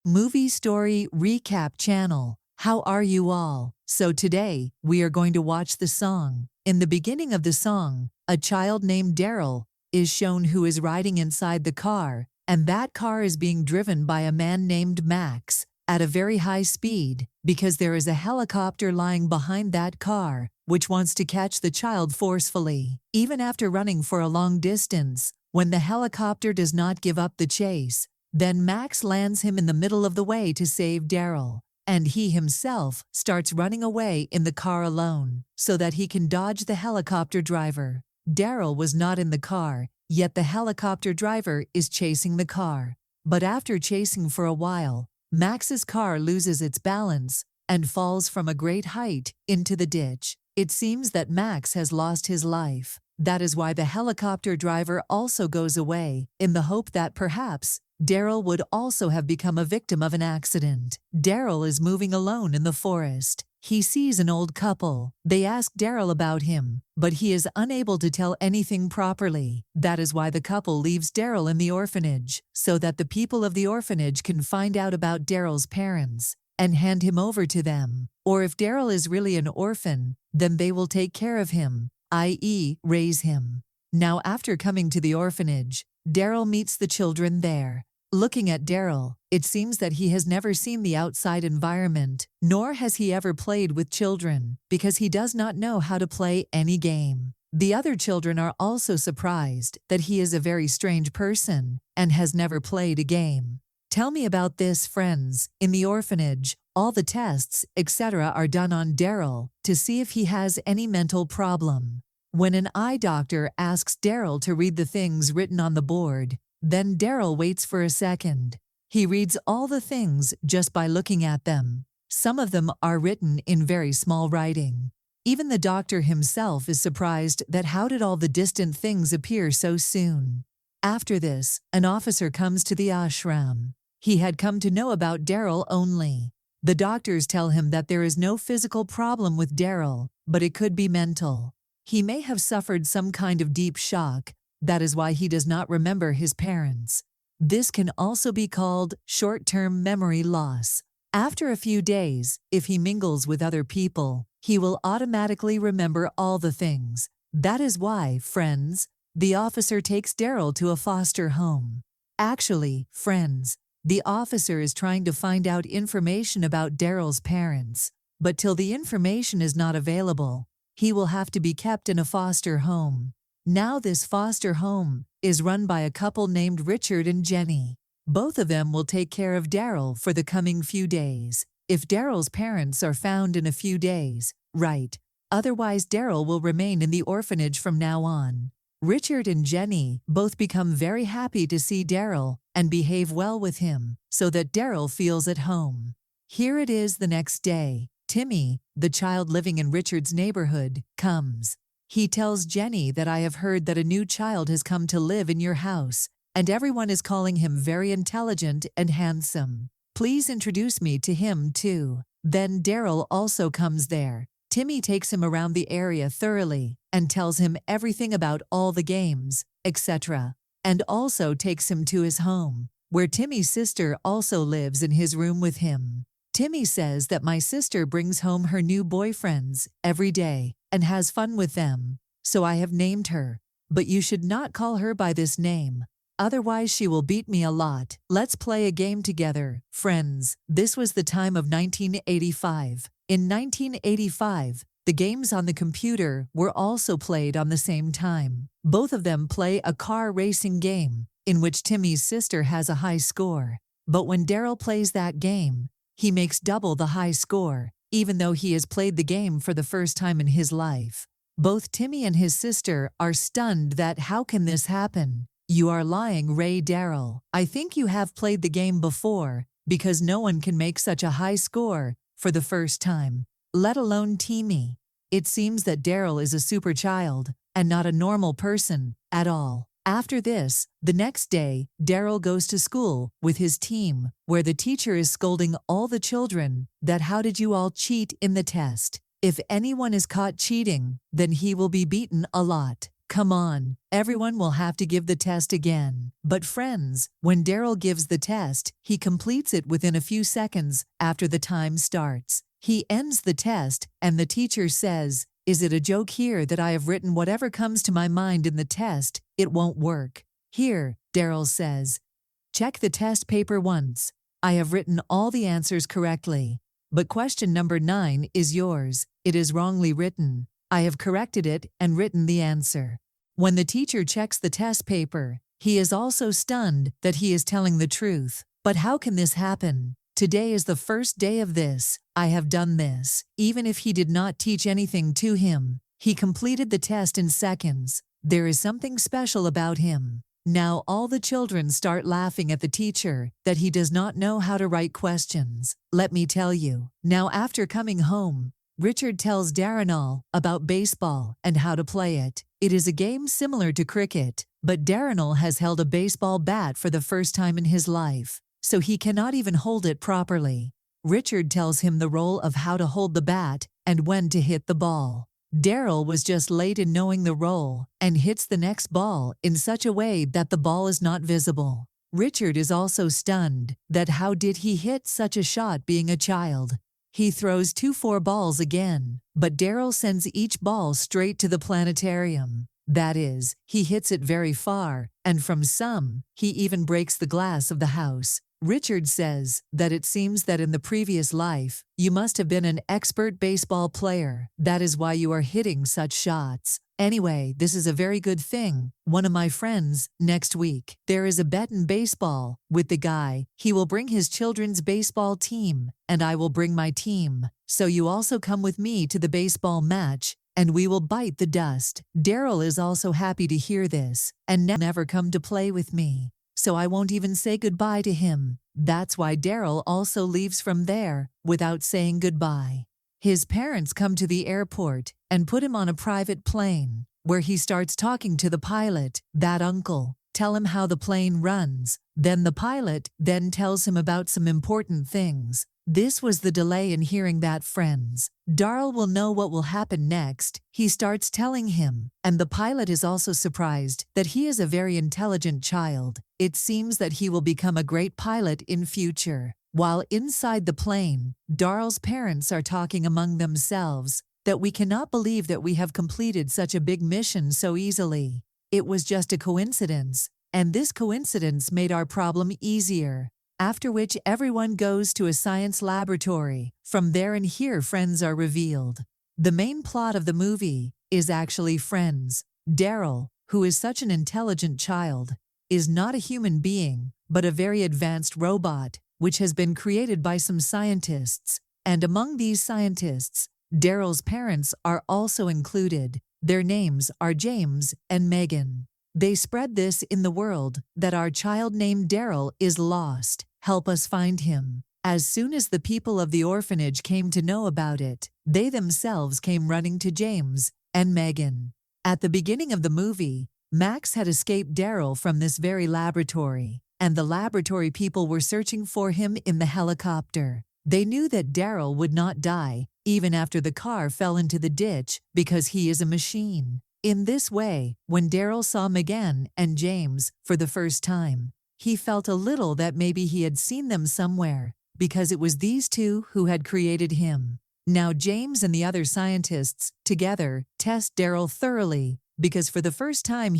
Movie Story Recap Channel. How are you all? So today, we are going to watch the song. In the beginning of the song, a child named Daryl is shown who is riding inside the car, and that car is being driven by a man named Max at a very high speed because there is a helicopter lying behind that car, which wants to catch the child forcefully. Even after running for a long distance, when the helicopter does not give up the chase, then Max lands him in the middle of the way to save Daryl, and he himself starts running away in the car alone so that he can dodge the helicopter driver. Daryl was not in the car, yet the helicopter driver is chasing the car. But after chasing for a while, Max's car loses its balance and falls from a great height into the ditch. It seems that Max has lost his life. That is why the helicopter driver also goes away, in the hope that perhaps Daryl would also have become a victim of an accident. Daryl is moving alone in the forest. He sees an old couple. They ask Daryl about him, but he is unable to tell anything properly. That is why the couple leaves Daryl in the orphanage, so that the people of the orphanage can find out about Daryl's parents and hand him over to them. Or if Daryl is really an orphan, then they will take care of him, i.e., raise him. Now, after coming to the orphanage, Daryl meets the children there. Looking at Daryl, it seems that he has never seen the outside environment, nor has he ever played with children, because he does not know how to play any game. The other children are also surprised that he is a very strange person and has never played a game. Tell me about this, friends. In the orphanage, all the tests, etc. are done on Daryl to see if he has any mental problem. When an eye doctor asks Daryl to read the things written on the board, then Daryl waits for a second. He reads all the things just by looking at them. Some of them are written in very small writing. Even the doctor himself is surprised that how did all the distant things appear so soon. After this, an officer comes to the ashram. He had come to know about Daryl only. The doctors tell him that there is no physical problem with Daryl, but it could be mental. He may have suffered some kind of deep shock. That is why he does not remember his parents. This can also be called short-term memory loss. After a few days, if he mingles with other people, he will automatically remember all the things. That is why, friends, the officer takes Daryl to a foster home. Actually, friends, the officer is trying to find out information about Daryl's parents, but till the information is not available, he will have to be kept in a foster home. Now this foster home is run by a couple named Richard and Jenny. Both of them will take care of Daryl for the coming few days. If Daryl's parents are found in a few days, right. Otherwise Daryl will remain in the orphanage from now on. Richard and Jenny both become very happy to see Daryl and behave well with him so that Daryl feels at home. Here it is the next day. Timmy, the child living in Richard's neighborhood, comes. He tells Jenny that I have heard that a new child has come to live in your house, and everyone is calling him very intelligent and handsome. Please introduce me to him too. Then Daryl also comes there. Timmy takes him around the area thoroughly and tells him everything about all the games, etc. And also takes him to his home, where Timmy's sister also lives in his room with him. Timmy says that my sister brings home her new boyfriends every day and has fun with them, so I have named her. But you should not call her by this name, otherwise she will beat me a lot. Let's play a game together, friends. This was the time of 1985. In 1985, the games on the computer were also played on the same time. Both of them play a car racing game, in which Timmy's sister has a high score. But when Daryl plays that game, he makes double the high score, even though he has played the game for the first time in his life. Both Timmy and his sister are stunned that how can this happen? You are lying, Ray. Daryl. I think you have played the game before, because no one can make such a high score for the first time, let alone Timmy. It seems that Daryl is a super child and not a normal person at all. After this, the next day, Daryl goes to school with his team, where the teacher is scolding all the children that how did you all cheat in the test? If anyone is caught cheating, then he will be beaten a lot. Come on, everyone will have to give the test again. But friends, when Daryl gives the test, he completes it within a few seconds after the time starts. He ends the test, and the teacher says, "Is it a joke here that I have written whatever comes to my mind in the test? It won't work." "Here," Daryl says. "Check the test paper once. I have written all the answers correctly. But question number 9 is yours. It is wrongly written. I have corrected it and written the answer." When the teacher checks the test paper, he is also stunned that he is telling the truth. But how can this happen? Today is the first day of this. I have done this. Even if he did not teach anything to him, he completed the test in seconds. There is something special about him. Now all the children start laughing at the teacher that he does not know how to write questions. Let me tell you. Now after coming home, Richard tells Darren all about baseball and how to play it. It is a game similar to cricket, but Darren has held a baseball bat for the first time in his life, so he cannot even hold it properly. Richard tells him the role of how to hold the bat and when to hit the ball. Daryl was just late in knowing the role and hits the next ball in such a way that the ball is not visible. Richard is also stunned that how did he hit such a shot being a child. He throws 2 4-balls again, but Daryl sends each ball straight to the planetarium. That is, he hits it very far, and from some, he even breaks the glass of the house. Richard says that it seems that in the previous life, you must have been an expert baseball player. That is why you are hitting such shots. Anyway, this is a very good thing. One of my friends, next week, there is a bet in baseball with the guy. He will bring his children's baseball team, and I will bring my team. So you also come with me to the baseball match, and we will bite the dust. Daryl is also happy to hear this, and never come to play with me. So I won't even say goodbye to him. That's why Daryl also leaves from there without saying goodbye. His parents come to the airport and put him on a private plane, where he starts talking to the pilot, that uncle, tell him how the plane runs. Then the pilot then tells him about some important things. This was the delay in hearing that, friends. Daryl will know what will happen next. He starts telling him, and the pilot is also surprised that he is a very intelligent child. It seems that he will become a great pilot in future. While inside the plane, Daryl's parents are talking among themselves that we cannot believe that we have completed such a big mission so easily. It was just a coincidence, and this coincidence made our problem easier. After which everyone goes to a science laboratory. From there and here friends are revealed. The main plot of the movie is actually friends. Daryl, who is such an intelligent child, is not a human being, but a very advanced robot, which has been created by some scientists. And among these scientists, Daryl's parents are also included. Their names are James and Megan. They spread this in the world that our child named Daryl is lost. Help us find him. As soon as the people of the orphanage came to know about it, they themselves came running to James and Megan. At the beginning of the movie, Max had escaped Daryl from this very laboratory, and the laboratory people were searching for him in the helicopter. They knew that Daryl would not die, even after the car fell into the ditch, because he is a machine. In this way, when Daryl saw Megan and James for the first time, he felt a little that maybe he had seen them somewhere, because it was these two who had created him. Now James and the other scientists, together, test Daryl thoroughly, because for the first time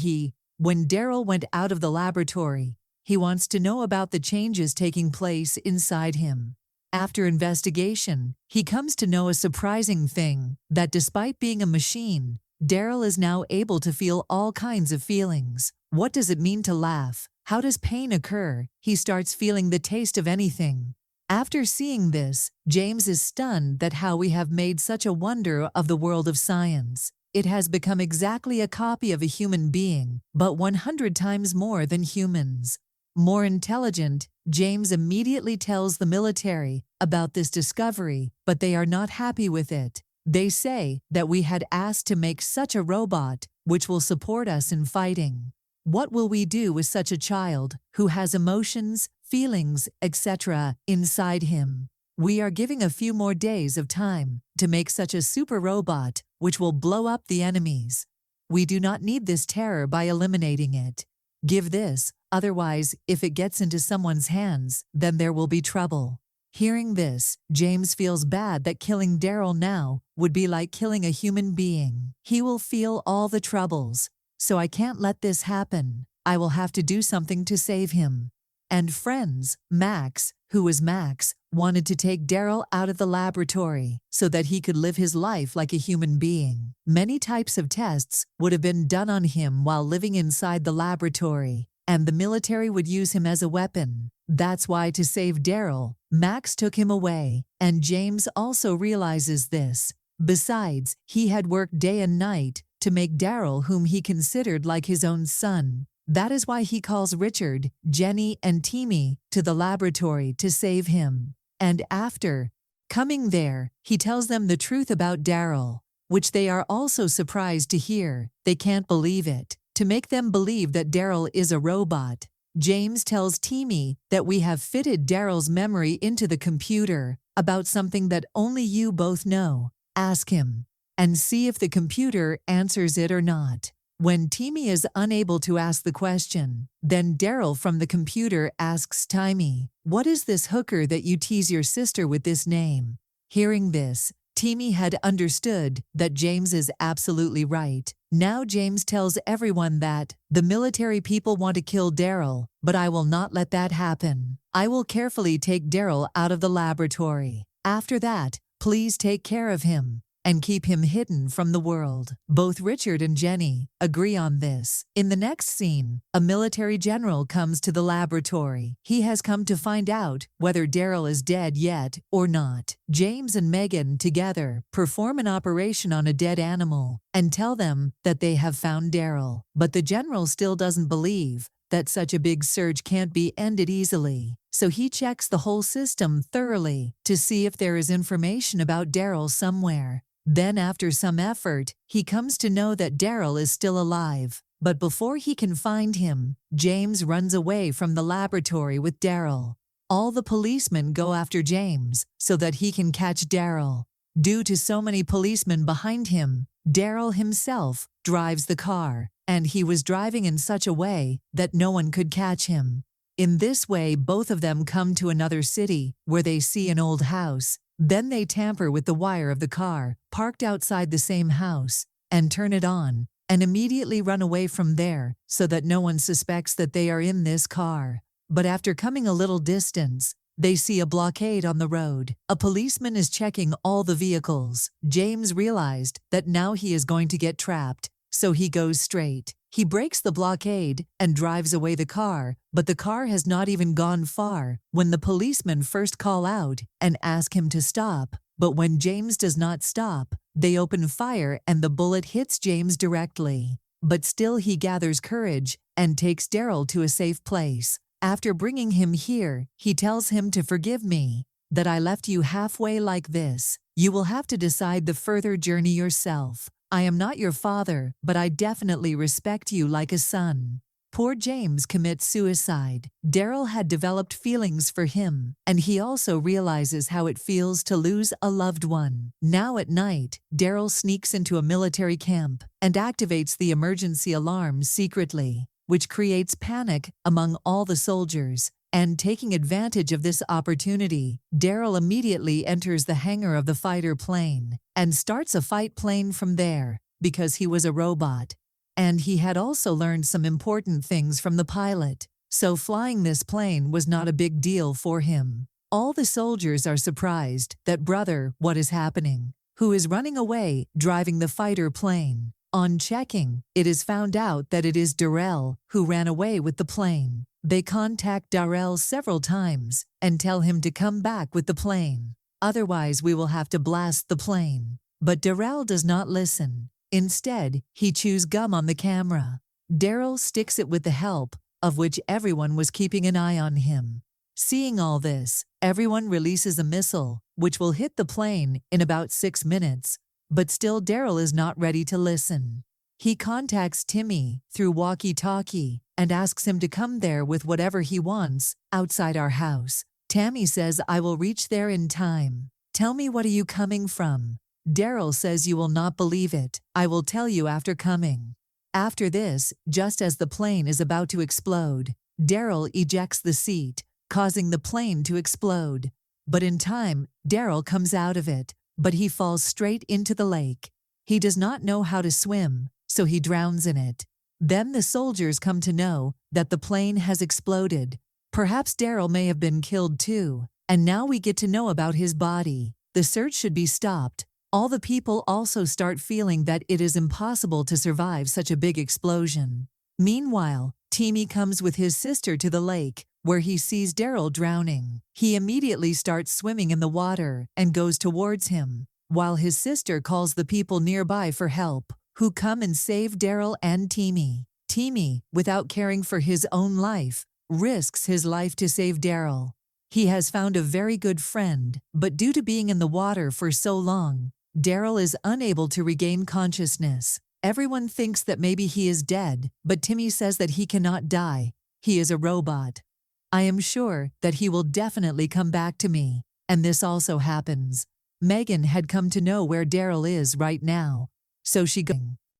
when Daryl went out of the laboratory, he wants to know about the changes taking place inside him. After investigation, he comes to know a surprising thing, that despite being a machine, Daryl is now able to feel all kinds of feelings. What does it mean to laugh? How does pain occur? He starts feeling the taste of anything. After seeing this, James is stunned that how we have made such a wonder of the world of science. It has become exactly a copy of a human being, but 100 times more than humans. More intelligent, James immediately tells the military about this discovery, but they are not happy with it. They say that we had asked to make such a robot which will support us in fighting. What will we do with such a child who has emotions, feelings, etc. inside him? We are giving a few more days of time to make such a super robot which will blow up the enemies. We do not need this terror by eliminating it. Give this, otherwise, if it gets into someone's hands, then there will be trouble. Hearing this, James feels bad that killing Daryl now would be like killing a human being. He will feel all the troubles. So I can't let this happen. I will have to do something to save him. And friends, Max, who was Max, wanted to take Daryl out of the laboratory so that he could live his life like a human being. Many types of tests would have been done on him while living inside the laboratory, and the military would use him as a weapon. That's why, to save Daryl, Max took him away, and James also realizes this. Besides, he had worked day and night to make Daryl, whom he considered like his own son. That is why he calls Richard, Jenny, and Timmy to the laboratory to save him. And after coming there, he tells them the truth about Daryl, which they are also surprised to hear. They can't believe it. To make them believe that Daryl is a robot, James tells Timmy that we have fitted Daryl's memory into the computer about something that only you both know. Ask him and see if the computer answers it or not. When Timmy is unable to ask the question, then Daryl from the computer asks Timmy, "What is this hooker that you tease your sister with this name?" Hearing this, Timmy had understood that James is absolutely right. Now James tells everyone that the military people want to kill Daryl, but I will not let that happen. I will carefully take Daryl out of the laboratory. After that, please take care of him and keep him hidden from the world. Both Richard and Jenny agree on this. In the next scene, a military general comes to the laboratory. He has come to find out whether Daryl is dead yet or not. James and Megan together perform an operation on a dead animal and tell them that they have found Daryl. But the general still doesn't believe that such a big search can't be ended easily. So he checks the whole system thoroughly to see if there is information about Daryl somewhere. Then after some effort, he comes to know that Daryl is still alive. But before he can find him, James runs away from the laboratory with Daryl. All the policemen go after James so that he can catch Daryl. Due to so many policemen behind him, Daryl himself drives the car, and he was driving in such a way that no one could catch him. In this way, both of them come to another city where they see an old house. Then they tamper with the wire of the car parked outside the same house and turn it on and immediately run away from there so that no one suspects that they are in this car. But after coming a little distance, they see a blockade on the road. A policeman is checking all the vehicles. James realized that now he is going to get trapped, so he goes straight. He breaks the blockade and drives away the car, but the car has not even gone far when the policemen first call out and ask him to stop. But when James does not stop, they open fire and the bullet hits James directly. But still he gathers courage and takes Daryl to a safe place. After bringing him here, he tells him to forgive me, that I left you halfway like this. You will have to decide the further journey yourself. I am not your father, but I definitely respect you like a son. Poor James commits suicide. Daryl had developed feelings for him, and he also realizes how it feels to lose a loved one. Now at night, Daryl sneaks into a military camp and activates the emergency alarm secretly, which creates panic among all the soldiers. And taking advantage of this opportunity, Daryl immediately enters the hangar of the fighter plane and starts a fight plane from there because he was a robot. And he had also learned some important things from the pilot, so flying this plane was not a big deal for him. All the soldiers are surprised that brother, what is happening, who is running away driving the fighter plane. On checking, it is found out that it is Daryl who ran away with the plane. They contact Daryl several times and tell him to come back with the plane. Otherwise, we will have to blast the plane. But Daryl does not listen. Instead, he chews gum on the camera. Daryl sticks it with the help of which everyone was keeping an eye on him. Seeing all this, everyone releases a missile, which will hit the plane in about 6 minutes. But still Daryl is not ready to listen. He contacts Timmy through walkie-talkie and asks him to come there with whatever he wants outside our house. Tammy says, I will reach there in time. Tell me, what are you coming from? Daryl says, you will not believe it. I will tell you after coming. After this, just as the plane is about to explode, Daryl ejects the seat, causing the plane to explode. But in time, Daryl comes out of it, but he falls straight into the lake. He does not know how to swim, so he drowns in it. Then the soldiers come to know that the plane has exploded. Perhaps Daryl may have been killed too, and now we get to know about his body. The search should be stopped. All the people also start feeling that it is impossible to survive such a big explosion. Meanwhile, Timmy comes with his sister to the lake, where he sees Daryl drowning. He immediately starts swimming in the water and goes towards him, while his sister calls the people nearby for help, who come and save Daryl and Timmy. Timmy, without caring for his own life, risks his life to save Daryl. He has found a very good friend, but due to being in the water for so long, Daryl is unable to regain consciousness. Everyone thinks that maybe he is dead, but Timmy says that he cannot die. He is a robot. I am sure that he will definitely come back to me. And this also happens. Megan had come to know where Daryl is right now, so she goes.